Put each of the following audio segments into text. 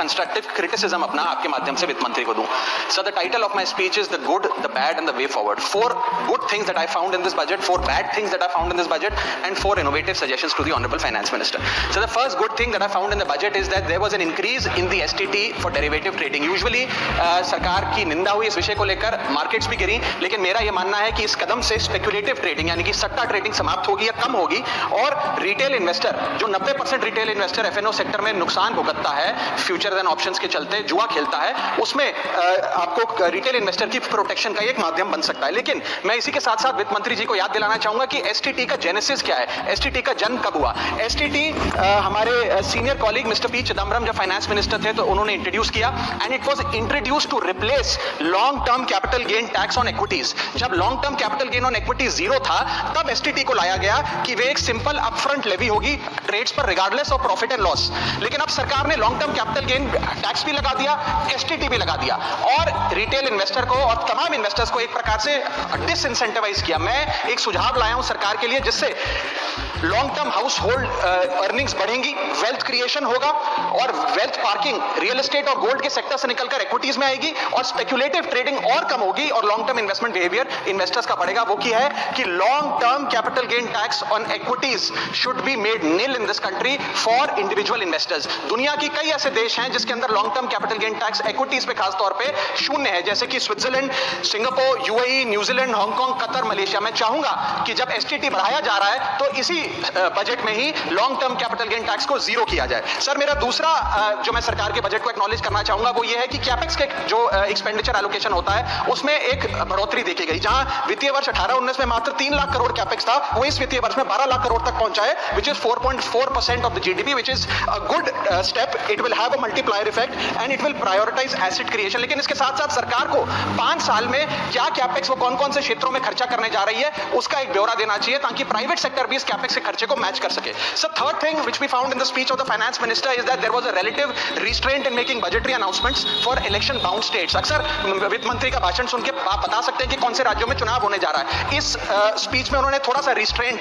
Constructive criticism अपना आपके माध्यम से वित्त मंत्री को दूं। Sir, the title of my speech is the good, the bad and the way forward. 4 good things that I found in this budget, 4 bad things that I found in this budget, and 4 innovative suggestions to the Honorable Finance Minister. So the first good thing that I found in the budget is that there was an increase in the STT for derivative trading. Usually सरकार की निंदा हुई इस विषय को लेकर, markets भी गिरी, लेकिन मेरा यह मानना है कि इस कदम से स्पेकुलेटिव ट्रेडिंग यानी कि सट्टा ट्रेडिंग समाप्त होगी या कम होगी, और रिटेल इन्वेस्टर जो 90% रिटेल इन्वेस्टर एफएनओ सेक्टर में नुकसान भुगतता है फ्यूचर एंड ऑप्शंस के चलते, जुआ खेलता है, उसमें आपको रिटेल इन्वेस्टर की प्रोटेक्शन का एक माध्यम बन सकता है। लेकिन मैं इसी के साथ साथ वित्त मंत्री जी को याद दिलाना चाहूंगा कि एसटीटी का जेनेसिस क्या है, एसटीटी का जन्म कब हुआ। एसटीटी हमारे senior colleague mister P Chidambaram जब फाइनेंस मिनिस्टर थे तो उन्होंने इंट्रोड्यूस किया, and it was introduce to replace long term capital gain tax on equities. जब long term capital gain on equity zero था, तब एसटीटी को लाया गया कि वे एक सिंपल अपफ्रंट लेवी होगी ट्रेड्स पर regardless of profit and loss. लेकिन अब सरकार ने long term capital gain tax भी लगा दिया, एसटीटी भी लगा दिया, और रिटेल इन्वेस्टर को और तमाम इन्वेस्टर्स को एक प्रकार से डिसइंसेंटिवाइज किया। मैं एक सुझाव लाया हूं सरकार के लिए, जिससे long term house hold earnings बढ़ेंगी, वेल्थ क्रिएशन होगा, और वेल्थ पार्किंग रियल एस्टेट और गोल्ड के सेक्टर से निकलकर इक्विटीज में आएगी, और स्पेक्युलेटिव ट्रेडिंग और कम होगी, और long term investment behaviour investors का बढ़ेगा। वो क्या है कि long term capital gain tax on equities should be made nil in this country for individual investors. दुनिया की कई ऐसे देश हैं जिसके अंदर long term capital gain tax equities पे खास तौर पे शून्य है, जैसे कि Switzerland, Singapore, UAE, New Zealand, Hong Kong, Qatar, Malaysia. मैं चाहूंगा कि जब एसटीटी बढ़ाया जा रहा है तो इसी बजट में ही long term capital gain tax को जीरो किया जाए। सर, मेरा दूसरा जो मैं सरकार के बजट को एक्नॉलेज करना चाहूंगा वो ये है कि कैपेक्स के जो एक्सपेंडिचर एलोकेशन होता है उसमें एक बढ़ोतरी देखी गई। जहां वित्तीय वर्ष 18-19 में मात्र 3 लाख करोड़ कैपेक्स था, वो इस वित्तीय वर्ष में 12 लाख करोड़ तक पहुंचा है, which is 4.4% of the GDP, which is a good step. It will have a multiplier effect and it will prioritize asset creation. लेकिन इसके साथ साथ सरकार को 5 साल में क्या कैपेक्स, वो कौन कौन से क्षेत्रों में खर्चा करने जा रही है, उसका एक ब्यौरा देना चाहिए ताकि प्राइवेट सेक्टर भी इस कैपेक्स के खर्चे को मैच कर सके। So third thing which we found in the speech of the finance minister is that there was a relative restraint in making budgetary announcements for election bound states. अक्सर वित्त मंत्री का भाषण सुन के आप बता सकते हैं कि कौन से राज्यों में चुनाव होने जा रहा है। इस स्पीच में उन्होंने थोड़ा सा रिस्ट्रेंट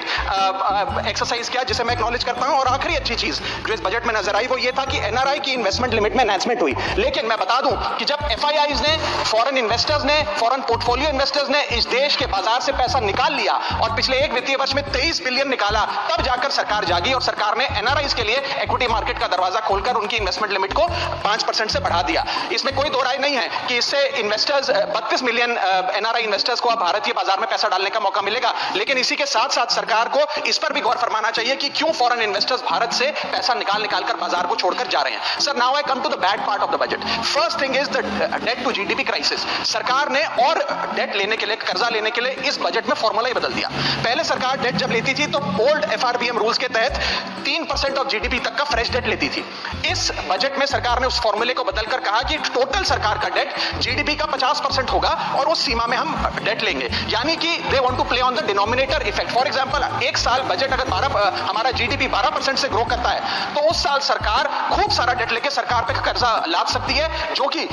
एक्सरसाइज किया, जिसे मैं एक्नॉलेज करता हूं। और आखिरी अच्छी चीज जो इस बजट में नजर आई वो ये था कि एनआरआई की इन्वेस्टमेंट लिमिट में एनहांसमेंट हुई। लेकिन मैं बता दूं कि जब एफआईआईज ने, फॉरेन इन्वेस्टर्स ने, फॉरेन पोर्टफोलियो इन्वेस्टर्स ने इस देश के बाजार से पैसा निकाल लिया और पिछले एक वित्तीय वर्ष में 23 बिलियन निकाला, तब जाकर सरकार जागी और सरकार ने एनआरआईज के लिए इक्विटी मार्केट का दरवाजा खोलकर उनकी इन्वेस्टमेंट लिमिट को 5% से बढ़ा दिया। इसमें कोई दो राय नहीं है कि इससे इन्वेस्टर्स 32 मिलियन एनआरआई इन्वेस्टर्स को अब भारतीय बाजार में पैसा डालने का मौका मिलेगा। लेकिन इसी के साथ साथ सरकार को इस पर भी गौर फरमाना चाहिए कि क्यों फॉरेन इन्वेस्टर्स भारत से पैसा निकाल कर बाजार को छोड़कर जा रहे हैं। Sir, now I come to the bad part of the budget. First thing is the debt to GDP crisis. सरकार ने और डेट लेने के लिए, कर्जा लेने के लिए इस बजट में फॉर्मूला ही बदल दिया। पहले सरकार डेट जब लेती थी तो ओल्ड एफआरबीएम रूल्स के तहत 3% ऑफ जीडीपी तक का फ्रेश डेट लेती थी। इस बजट में सरकार ने उस फॉर्मूले को बदलकर कहा कि टोटल सरकार का डेट जीडीपी का 50% होगा और उस सीमा में हम डेट लेंगे, यानी कि they want to play on the denominator effect. For example, एक साल बजट अगर हमारा जीडीपी 12% से ग्रो करता है तो उस साल सरकार खूब सारा डेट लेके सरकार पे कर्जा लाद सकती है, जो कि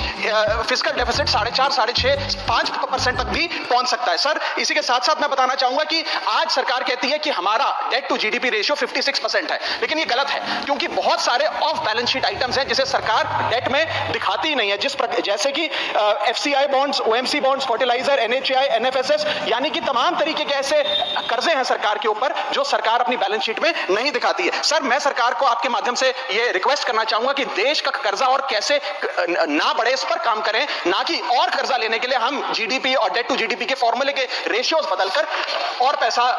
फिस्कल डेफिसिट 4.5, 6.5, 5% तक भी पहुंच सकता है। सर, इसी के साथ साथ मैं बताना चाहूंगा कि आज सरकार कहती है कि हमारा डेट टू जीडीपी रेशियो 56% है, लेकिन ये गलत है क्योंकि बहुत सारे ऑफ बैलेंस शीट आइटम्स हैं जिसे सरकार डेट में दिखाती ही नहीं है, जैसे कि FCI bonds, OMC bonds, fertiliser, NHAI, NFSS, यानी कि तमाम तरीके के ऐसे कर्जे हैं सरकार के ऊपर जो सरकार अपनी बैलेंस शीट में नहीं दिखाती है। सर, मैं सरकार को आपके माध्यम से ये रिक्वेस्ट करना चाहूंगा कि देश का कर्जा और कैसे ना बढ़े इस पर काम करें, ना कि और कर्जा लेने के लिए हम जीडीपी और डेट टू जीडीपी के फॉर्मूले के रेशियोज बदलकर और पैसा